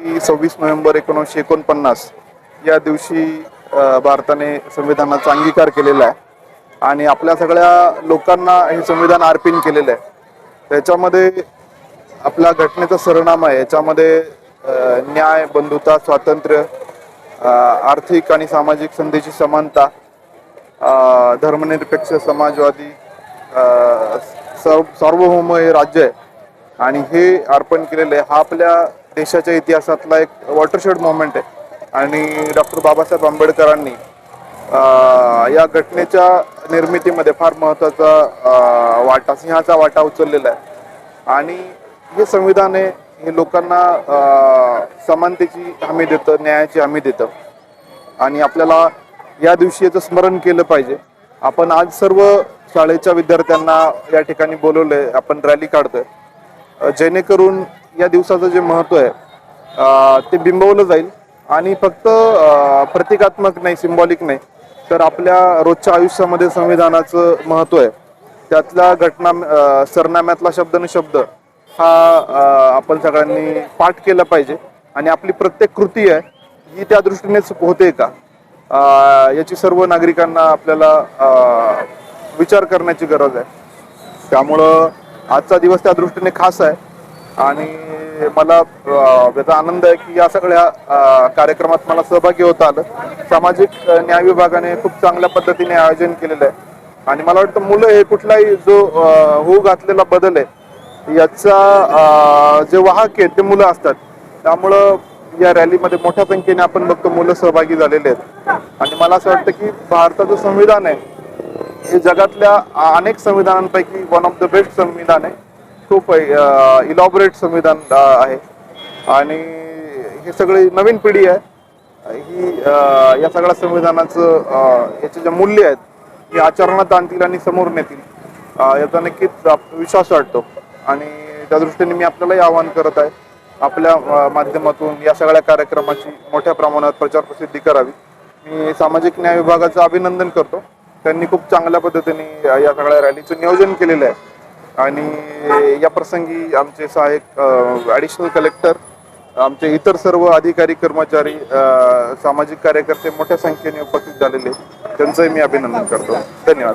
26 November 1949 या दिवशी भारताने संविधानाचा अंगीकार केलेला आहे आणि आपल्या सगळ्या लोकांना हे संविधान अर्पण केलेलं आहे. त्याच्यामध्ये आपल्या घटनेचा सरनामा आहे. याच्यामध्ये न्याय, बंधुता, स्वातंत्र्य, आर्थिक आणि सामाजिक संधीची समानता, धर्मनिरपेक्ष, समाजवादी, सार्वभौम हे राज्य आहे आणि हे अर्पण केलेलं आहे. हा आपल्या देशाच्या इतिहासातला एक वॉटरशेड मोमेंट आहे आणि डॉक्टर बाबासाहेब आंबेडकरांनी या घटनेच्या निर्मितीमध्ये फार महत्त्वाचा सिंहाचा वाटा उचललेला आहे आणि हे संविधान आहे हे लोकांना समानतेची हमी देतं, न्यायाची हमी देतं आणि आपल्याला या दिवशी याचं स्मरण केलं पाहिजे. आपण आज सर्व शाळेच्या विद्यार्थ्यांना या ठिकाणी बोलवलंय, आपण रॅली काढतोय जेणेकरून या दिवसाचं जे महत्त्व आहे ते बिंबवलं जाईल आणि फक्त प्रतिकात्मक नाही, सिंबॉलिक नाही, तर आपल्या रोजच्या आयुष्यामध्ये संविधानाचं महत्त्व आहे. त्यातल्या सरनाम्यातला शब्द न शब्द हा आपण सगळ्यांनी पाठ केला पाहिजे आणि आपली प्रत्येक कृती आहे ही त्या दृष्टीनेच होते का याची सर्व नागरिकांना आपल्याला विचार करण्याची गरज आहे. त्यामुळं आजचा दिवस त्या दृष्टीने खास आहे आणि मला याचा आनंद आहे की या सगळ्या कार्यक्रमात मला सहभागी होता आलं. सामाजिक न्याय विभागाने खूप चांगल्या पद्धतीने आयोजन केलेलं आहे आणि मला वाटतं मुलं हे कुठलाही जो होऊ घातलेला बदल आहे याचा जे वाहक आहेत ते मुलं असतात. त्यामुळं या रॅलीमध्ये मोठ्या संख्येने आपण बघतो मुलं सहभागी झालेले आहेत आणि मला असं वाटतं की भारताचं संविधान आहे हे जगातल्या अनेक संविधानांपैकी वन ऑफ द बेस्ट संविधान आहे. खूप इलॉबरेट संविधान आहे आणि हे सगळी नवीन पिढी आहे ही या सगळ्या संविधानाचं याचे जे मूल्य आहेत हे आचरणात आणतील आणि समोर नेतील याचा नक्कीच विश्वास वाटतो आणि त्या दृष्टीने मी आपल्यालाही आवाहन करत आहे आपल्या माध्यमातून या सगळ्या कार्यक्रमाची मोठ्या प्रमाणात प्रचार प्रसिद्धी करावी. मी सामाजिक न्याय विभागाचं अभिनंदन करतो. त्यांनी खूप चांगल्या पद्धतीने या सगळ्या रॅलीचं नियोजन केलेलं आहे आणि या प्रसंगी आमचे सहाय्यक ॲडिशनल कलेक्टर, आमचे इतर सर्व अधिकारी, कर्मचारी, सामाजिक कार्यकर्ते मोठ्या संख्येने उपस्थित झालेले त्यांचंही मी अभिनंदन करतो. धन्यवाद.